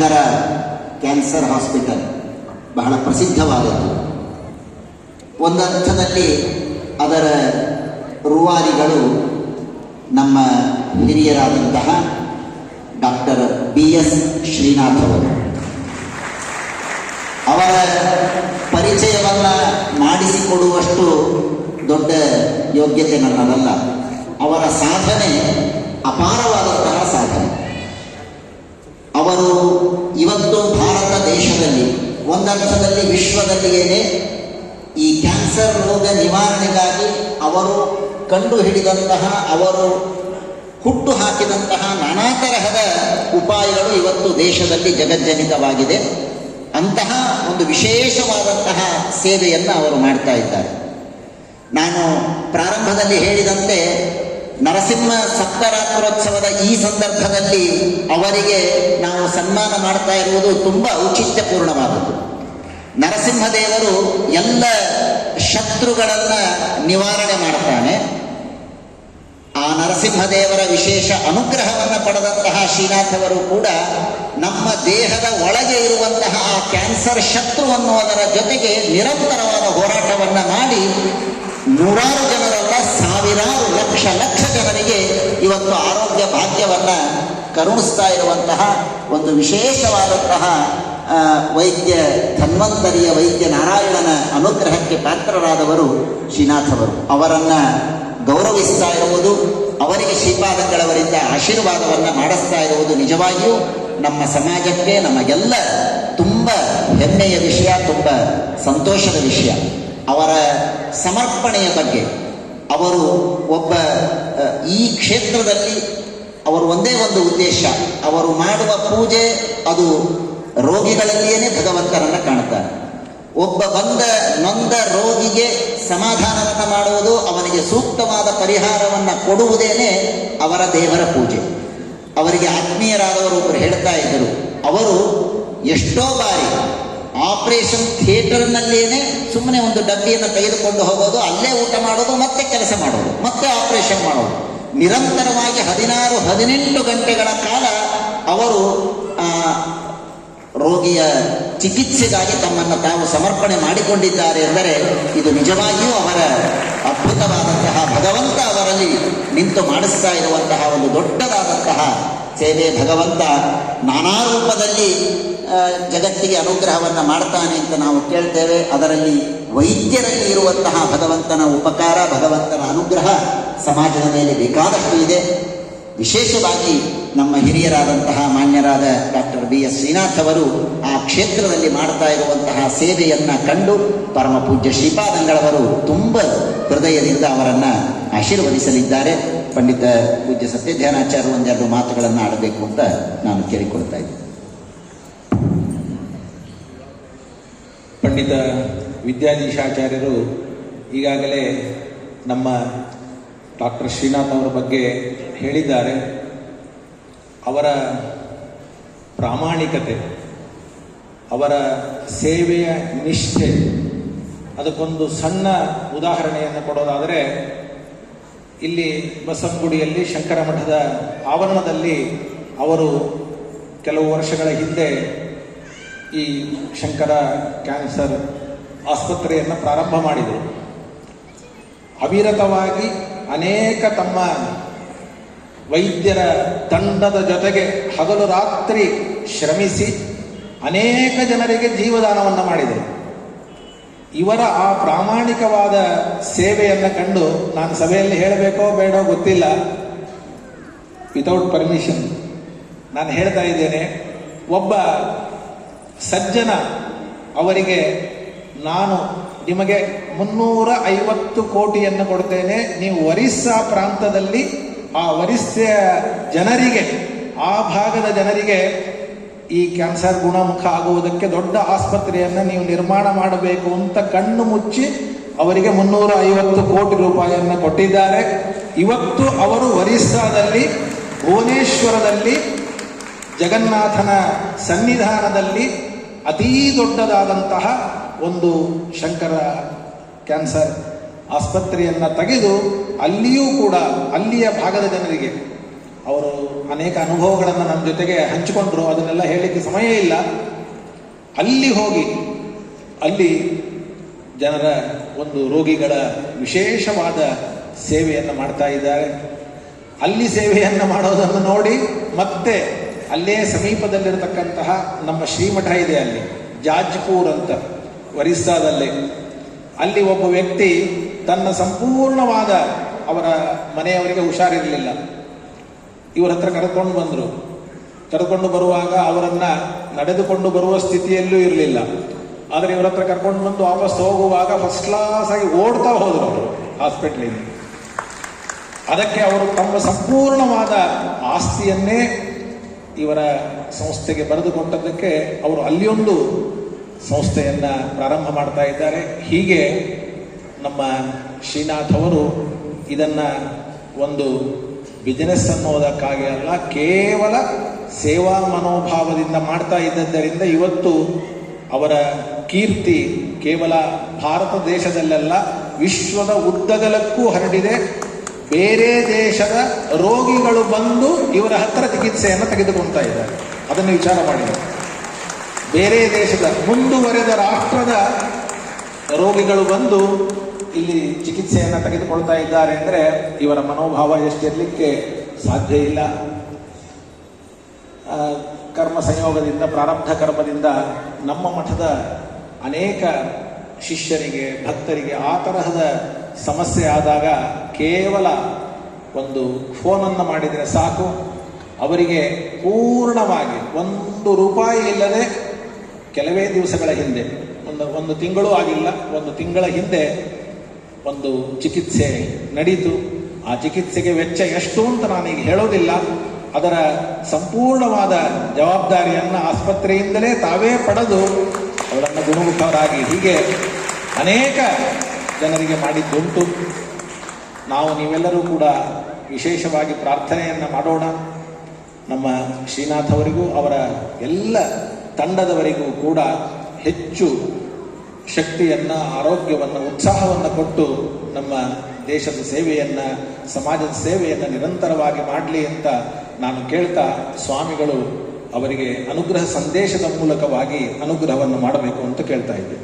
Shankara cancer hospital ಬಹಳ ಪ್ರಸಿದ್ಧವಾದದ್ದು. ಒಂದರ್ಥದಲ್ಲಿ ಅದರ ರೂವಾರಿಗಳು ನಮ್ಮ ಹಿರಿಯರಾದಂತಹ ಡಾಕ್ಟರ್ BS ಶ್ರೀನಾಥ್ ಅವರು. ಅವರ ಪರಿಚಯವನ್ನು ಮಾಡಿಸಿಕೊಡುವಷ್ಟು ದೊಡ್ಡ ಯೋಗ್ಯತೆ ನನ್ನದಲ್ಲ. ಅವರ ಸಾಧನೆ ಅಪಾರವಾದಂತಹ ಸಾಧನೆ. ಅವರು ಇವತ್ತು ಭಾರತ ದೇಶದಲ್ಲಿ, ಒಂದರ್ಥದಲ್ಲಿ ವಿಶ್ವದಲ್ಲಿಯೇ ಈ ಕ್ಯಾನ್ಸರ್ ರೋಗ ನಿವಾರಣೆಗಾಗಿ ಅವರು ಕಂಡು ಹಿಡಿದಂತಹ, ಅವರು ಹುಟ್ಟು ಹಾಕಿದಂತಹ ನಾನಾ ತರಹದ ಉಪಾಯಗಳು ಇವತ್ತು ದೇಶದಲ್ಲಿ ಜಗಜ್ಜನಿತವಾಗಿದೆ. ಅಂತಹ ಒಂದು ವಿಶೇಷವಾದಂತಹ ಸೇವೆಯನ್ನು ಅವರು ಮಾಡ್ತಾ ಇದ್ದಾರೆ. ನಾನು ಪ್ರಾರಂಭದಲ್ಲಿ ಹೇಳಿದಂತೆ ನರಸಿಂಹ ಸಪ್ತರಾತ್ರೋತ್ಸವದ ಈ ಸಂದರ್ಭದಲ್ಲಿ ಅವರಿಗೆ ನಾವು ಸನ್ಮಾನ ಮಾಡ್ತಾ ಇರುವುದು ತುಂಬ ಔಚಿತ್ಯಪೂರ್ಣವಾದದ್ದು. ನರಸಿಂಹದೇವರು ಎಲ್ಲ ಶತ್ರುಗಳನ್ನು ನಿವಾರಣೆ ಮಾಡ್ತಾನೆ. ಆ ನರಸಿಂಹದೇವರ ವಿಶೇಷ ಅನುಗ್ರಹವನ್ನು ಪಡೆದಂತಹ ಶ್ರೀನಾಥ್ ಅವರು ಕೂಡ ನಮ್ಮ ದೇಹದ ಒಳಗೆ ಇರುವಂತಹ ಆ ಕ್ಯಾನ್ಸರ್ ಶತ್ರು ಅನ್ನುವುದರ ಜೊತೆಗೆ ನಿರಂತರವಾದ ಹೋರಾಟವನ್ನು ಮಾಡಿ ನೂರಾರು ಜನರಲ್ಲ, ಸಾವಿರಾರು ಲಕ್ಷ ಜನರಿಗೆ ಇವತ್ತು ಆರೋಗ್ಯ ಭಾಗ್ಯವನ್ನು ಕರುಣಿಸ್ತಾ ಇರುವಂತಹ ಒಂದು ವಿಶೇಷವಾದಂತಹ ವೈದ್ಯ ಧನ್ವಂತರಿಯ ವೈದ್ಯ ನಾರಾಯಣನ ಅನುಗ್ರಹಕ್ಕೆ ಪಾತ್ರರಾದವರು ಶ್ರೀನಾಥ್ ಅವರು. ಅವರನ್ನು ಗೌರವಿಸ್ತಾ ಇರುವುದು, ಅವರಿಗೆ ಶ್ರೀಪಾದಂಗಳವರಿಂದ ಆಶೀರ್ವಾದವನ್ನು ಮಾಡಿಸ್ತಾ ಇರುವುದು ನಿಜವಾಗಿಯೂ ನಮ್ಮ ಸಮಾಜಕ್ಕೆ, ನಮಗೆಲ್ಲ ತುಂಬ ಹೆಮ್ಮೆಯ ವಿಷಯ, ತುಂಬ ಸಂತೋಷದ ವಿಷಯ. ಅವರ ಸಮರ್ಪಣೆಯ ಬಗ್ಗೆ, ಅವರು ಒಬ್ಬ ಈ ಕ್ಷೇತ್ರದಲ್ಲಿ ಅವರು ಒಂದೇ ಒಂದು ಉದ್ದೇಶ, ಅವರು ಮಾಡುವ ಪೂಜೆ ಅದು ರೋಗಿಗಳಲ್ಲಿಯೇ ಭಗವಂತನನ್ನು ಕಾಣುತ್ತಾರೆ. ಒಬ್ಬ ನೊಂದ ರೋಗಿಗೆ ಸಮಾಧಾನವನ್ನು ಮಾಡುವುದು, ಅವನಿಗೆ ಸೂಕ್ತವಾದ ಪರಿಹಾರವನ್ನು ಕೊಡುವುದೇನೆ ಅವರ ದೇವರ ಪೂಜೆ. ಅವರಿಗೆ ಆತ್ಮೀಯರಾದವರು ಒಬ್ಬರು ಹೇಳ್ತಾ ಇದ್ದರು, ಅವರು ಎಷ್ಟೋ ಬಾರಿ ಆಪರೇಷನ್ ಥಿಯೇಟರ್ನಲ್ಲಿಯೇ ಸುಮ್ಮನೆ ಒಂದು ಡಬ್ಬಿಯನ್ನು ತೆಗೆದುಕೊಂಡು ಹೋಗೋದು, ಅಲ್ಲೇ ಊಟ ಮಾಡೋದು, ಮತ್ತೆ ಕೆಲಸ ಮಾಡೋದು, ಮತ್ತೆ ಆಪರೇಷನ್ ಮಾಡೋದು, ನಿರಂತರವಾಗಿ 16-18 ಗಂಟೆಗಳ ಕಾಲ ಅವರು ರೋಗಿಯ ಚಿಕಿತ್ಸೆಗಾಗಿ ತಮ್ಮನ್ನು ತಾವು ಸಮರ್ಪಣೆ ಮಾಡಿಕೊಂಡಿದ್ದಾರೆ ಎಂದರೆ ಇದು ನಿಜವಾಗಿಯೂ ಅವರ ಅದ್ಭುತವಾದಂತಹ, ಭಗವಂತ ಅವರಲ್ಲಿ ನಿಂತು ಮಾಡಿಸ್ತಾ ಇರುವಂತಹ ಒಂದು ದೊಡ್ಡದಾದಂತಹ ಸೇವೆ. ಭಗವಂತ ನಾನಾ ರೂಪದಲ್ಲಿ ಜಗತ್ತಿಗೆ ಅನುಗ್ರಹವನ್ನು ಮಾಡ್ತಾನೆ ಅಂತ ನಾವು ಕೇಳ್ತೇವೆ. ಅದರಲ್ಲಿ ವೈದ್ಯರಲ್ಲಿ ಇರುವಂತಹ ಭಗವಂತನ ಉಪಕಾರ, ಭಗವಂತನ ಅನುಗ್ರಹ ಸಮಾಜದ ಮೇಲೆ ಬೇಕಾದಷ್ಟು ಇದೆ. ವಿಶೇಷವಾಗಿ ನಮ್ಮ ಹಿರಿಯರಾದಂತಹ ಮಾನ್ಯರಾದ ಡಾಕ್ಟರ್ BS ಶ್ರೀನಾಥ್ ಅವರು ಆ ಕ್ಷೇತ್ರದಲ್ಲಿ ಮಾಡ್ತಾ ಇರುವಂತಹ ಸೇವೆಯನ್ನು ಕಂಡು ಪರಮ ಪೂಜ್ಯ ಶ್ರೀಪಾದಂಗಳವರು ತುಂಬ ಹೃದಯದಿಂದ ಅವರನ್ನು ಆಶೀರ್ವದಿಸಲಿದ್ದಾರೆ. ಪಂಡಿತ ಪೂಜ್ಯ ಸತ್ಯಧ್ಯಾನಾಚಾರ್ಯರು ಒಂದೆರಡು ಮಾತುಗಳನ್ನು ಆಡಬೇಕು ಅಂತ ನಾನು ಕೇಳಿಕೊಳ್ತಾ ಇದ್ದೆ. ಪಂಡಿತ ವಿದ್ಯಾಧೀಶಾಚಾರ್ಯರು ಈಗಾಗಲೇ ನಮ್ಮ ಡಾಕ್ಟರ್ ಶ್ರೀನಾಥ್ ಅವರ ಬಗ್ಗೆ ಹೇಳಿದ್ದಾರೆ. ಅವರ ಪ್ರಾಮಾಣಿಕತೆ, ಅವರ ಸೇವೆಯ ನಿಷ್ಠೆ, ಅದಕ್ಕೊಂದು ಸಣ್ಣ ಉದಾಹರಣೆಯನ್ನು ಕೊಡೋದಾದರೆ, ಇಲ್ಲಿ ಬಸವನಗುಡಿಯಲ್ಲಿ ಶಂಕರ ಮಠದ ಆವರಣದಲ್ಲಿ ಅವರು ಕೆಲವು ವರ್ಷಗಳ ಹಿಂದೆ ಈ ಶಂಕರ ಕ್ಯಾನ್ಸರ್ ಆಸ್ಪತ್ರೆಯನ್ನು ಪ್ರಾರಂಭ ಮಾಡಿದರು. ಅವಿರತವಾಗಿ ಅನೇಕ ತಮ್ಮ ವೈದ್ಯರ ತಂಡದ ಜೊತೆಗೆ ಹಗಲು ರಾತ್ರಿ ಶ್ರಮಿಸಿ ಅನೇಕ ಜನರಿಗೆ ಜೀವದಾನವನ್ನು ಮಾಡಿದರು. ಇವರ ಆ ಪ್ರಾಮಾಣಿಕವಾದ ಸೇವೆಯನ್ನು ಕಂಡು ನಾನು ಸಭೆಯಲ್ಲಿ ಹೇಳಬೇಕೋ ಬೇಡೋ ಗೊತ್ತಿಲ್ಲ, ವಿತೌಟ್ ಪರ್ಮಿಷನ್ ನಾನು ಹೇಳ್ತಾ ಇದ್ದೇನೆ. ಒಬ್ಬ ಸಜ್ಜನ ಅವರಿಗೆ ನಾನು ನಿಮಗೆ 350 ಕೋಟಿಯನ್ನು ಕೊಡ್ತೇನೆ, ನೀವು ಒರಿಸ್ಸಾ ಪ್ರಾಂತದಲ್ಲಿ ಆ ಒರಿಸ್ಸೆಯ ಜನರಿಗೆ, ಆ ಭಾಗದ ಜನರಿಗೆ ಈ ಕ್ಯಾನ್ಸರ್ ಗುಣಮುಖ ಆಗುವುದಕ್ಕೆ ದೊಡ್ಡ ಆಸ್ಪತ್ರೆಯನ್ನು ನೀವು ನಿರ್ಮಾಣ ಮಾಡಬೇಕು ಅಂತ ಕಣ್ಣು ಮುಚ್ಚಿ ಅವರಿಗೆ 350 ಕೋಟಿ ರೂಪಾಯಿಯನ್ನು ಕೊಟ್ಟಿದ್ದಾರೆ. ಇವತ್ತು ಅವರು ಒರಿಸ್ಸಾದಲ್ಲಿ ಭುವನೇಶ್ವರದಲ್ಲಿ ಜಗನ್ನಾಥನ ಸನ್ನಿಧಾನದಲ್ಲಿ ಅತೀ ದೊಡ್ಡದಾದಂತಹ ಒಂದು ಶಂಕರ ಕ್ಯಾನ್ಸರ್ ಆಸ್ಪತ್ರೆಯನ್ನು ತೆಗೆದು ಅಲ್ಲಿಯೂ ಕೂಡ ಅಲ್ಲಿಯ ಭಾಗದ ಜನರಿಗೆ ಅವರು ಅನೇಕ ಅನುಭವಗಳನ್ನು ನಮ್ಮ ಜೊತೆಗೆ ಹಂಚಿಕೊಂಡ್ರು. ಅದನ್ನೆಲ್ಲ ಹೇಳಲಿಕ್ಕೆ ಸಮಯ ಇಲ್ಲ. ಅಲ್ಲಿ ಹೋಗಿ ಅಲ್ಲಿ ಜನರ ಒಂದು ರೋಗಿಗಳ ವಿಶೇಷವಾದ ಸೇವೆಯನ್ನು ಮಾಡ್ತಾ ಇದ್ದಾರೆ. ಅಲ್ಲಿ ಸೇವೆಯನ್ನು ಮಾಡೋದನ್ನು ನೋಡಿ ಮತ್ತೆ ಅಲ್ಲೇ ಸಮೀಪದಲ್ಲಿರತಕ್ಕಂತಹ ನಮ್ಮ ಶ್ರೀಮಠ ಇದೆ, ಅಲ್ಲಿ ಜಾಜ್ಪುರ್ ಅಂತ ಒರಿಸ್ಸಾದಲ್ಲಿ. ಅಲ್ಲಿ ಒಬ್ಬ ವ್ಯಕ್ತಿ ತನ್ನ ಸಂಪೂರ್ಣವಾದ, ಅವರ ಮನೆಯವರಿಗೆ ಹುಷಾರಿರಲಿಲ್ಲ, ಇವರ ಹತ್ರ ಕರೆದುಕೊಂಡು ಬಂದರು. ಕರೆದುಕೊಂಡು ಬರುವಾಗ ಅವರನ್ನ ನಡೆದುಕೊಂಡು ಬರುವ ಸ್ಥಿತಿಯಲ್ಲೂ ಇರಲಿಲ್ಲ. ಆದರೆ ಇವರ ಹತ್ರ ಕರ್ಕೊಂಡು ಬಂದು ವಾಪಸ್ ಹೋಗುವಾಗ ಫಸ್ಟ್ ಕ್ಲಾಸ್ ಆಗಿ ಓಡ್ತಾ ಹೋದರು ಅವರು ಹಾಸ್ಪಿಟ್ಲಿಗೆ. ಅದಕ್ಕೆ ಅವರು ತಮ್ಮ ಸಂಪೂರ್ಣವಾದ ಆಸ್ತಿಯನ್ನೇ ಇವರ ಸಂಸ್ಥೆಗೆ ಬರೆದುಕೊಟ್ಟದ್ದಕ್ಕೆ ಅವರು ಅಲ್ಲಿಯೊಂದು ಸಂಸ್ಥೆಯನ್ನ ಪ್ರಾರಂಭ ಮಾಡ್ತಾ ಇದ್ದಾರೆ. ಹೀಗೆ ನಮ್ಮ ಶ್ರೀನಾಥ್ ಅವರು ಇದನ್ನ ಒಂದು ಬಿಸಿನೆಸ್ ಅನ್ನೋದಕ್ಕಾಗಿ ಅಲ್ಲ, ಕೇವಲ ಸೇವಾ ಮನೋಭಾವದಿಂದ ಮಾಡ್ತಾ ಇದ್ದದ್ದರಿಂದ ಇವತ್ತು ಅವರ ಕೀರ್ತಿ ಕೇವಲ ಭಾರತ ದೇಶದಲ್ಲೆಲ್ಲ ವಿಶ್ವದ ಉದ್ದಗಲಕ್ಕೂ ಹರಡಿದೆ. ಬೇರೆ ದೇಶದ ರೋಗಿಗಳು ಬಂದು ಇವರ ಹತ್ತಿರ ಚಿಕಿತ್ಸೆಯನ್ನು ತೆಗೆದುಕೊಳ್ತಾ ಇದ್ದಾರೆ. ಅದನ್ನು ವಿಚಾರ ಮಾಡಿದೆ. ಬೇರೆ ದೇಶದ ಮುಂದುವರೆದ ರಾಷ್ಟ್ರದ ರೋಗಿಗಳು ಬಂದು ಇಲ್ಲಿ ಚಿಕಿತ್ಸೆಯನ್ನು ತೆಗೆದುಕೊಳ್ತಾ ಇದ್ದಾರೆ ಅಂದರೆ ಇವರ ಮನೋಭಾವ ಎಷ್ಟಿರಲಿಕ್ಕೆ ಸಾಧ್ಯ ಇಲ್ಲ. ಕರ್ಮ ಸಂಯೋಗದಿಂದ, ಪ್ರಾರಬ್ಧ ಕರ್ಮದಿಂದ ನಮ್ಮ ಮಠದ ಅನೇಕ ಶಿಷ್ಯರಿಗೆ, ಭಕ್ತರಿಗೆ ಆ ತರಹದ ಸಮಸ್ಯೆ ಆದಾಗ ಕೇವಲ ಒಂದು ಫೋನನ್ನು ಮಾಡಿದರೆ ಸಾಕು, ಅವರಿಗೆ ಪೂರ್ಣವಾಗಿ 1 ರೂಪಾಯಿ ಇಲ್ಲದೆ ಕೆಲವೇ ದಿವಸಗಳ ಹಿಂದೆ, ಒಂದು ತಿಂಗಳೂ ಆಗಿಲ್ಲ, 1 ತಿಂಗಳ ಹಿಂದೆ ಒಂದು ಚಿಕಿತ್ಸೆ ನಡೀತು. ಆ ಚಿಕಿತ್ಸೆಗೆ ವೆಚ್ಚ ಎಷ್ಟು ಅಂತ ನಾನೀಗ ಹೇಳೋದಿಲ್ಲ. ಅದರ ಸಂಪೂರ್ಣವಾದ ಜವಾಬ್ದಾರಿಯನ್ನು ಆಸ್ಪತ್ರೆಯಿಂದಲೇ ತಾವೇ ಪಡೆದು ಅವರನ್ನು ಗುಣಮುಖರಾಗಿ ಹೀಗೆ ಅನೇಕ ಜನರಿಗೆ ಮಾಡಿದ್ದುಂಟು. ನಾವು ನೀವೆಲ್ಲರೂ ಕೂಡ ವಿಶೇಷವಾಗಿ ಪ್ರಾರ್ಥನೆಯನ್ನು ಮಾಡೋಣ. ನಮ್ಮ ಶ್ರೀನಾಥ್ ಅವರಿಗೂ ಅವರ ಎಲ್ಲ ತಂಡದವರಿಗೂ ಕೂಡ ಹೆಚ್ಚು ಶಕ್ತಿಯನ್ನು, ಆರೋಗ್ಯವನ್ನು, ಉತ್ಸಾಹವನ್ನು ಕೊಟ್ಟು ನಮ್ಮ ದೇಶದ ಸೇವೆಯನ್ನು, ಸಮಾಜದ ಸೇವೆಯನ್ನು ನಿರಂತರವಾಗಿ ಮಾಡಲಿ ಅಂತ ನಾನು ಕೇಳ್ತಾ, ಸ್ವಾಮಿಗಳು ಅವರಿಗೆ ಅನುಗ್ರಹ ಸಂದೇಶದ ಮೂಲಕವಾಗಿ ಅನುಗ್ರಹವನ್ನು ಮಾಡಬೇಕು ಅಂತ ಕೇಳ್ತಾ ಇದ್ದೆ.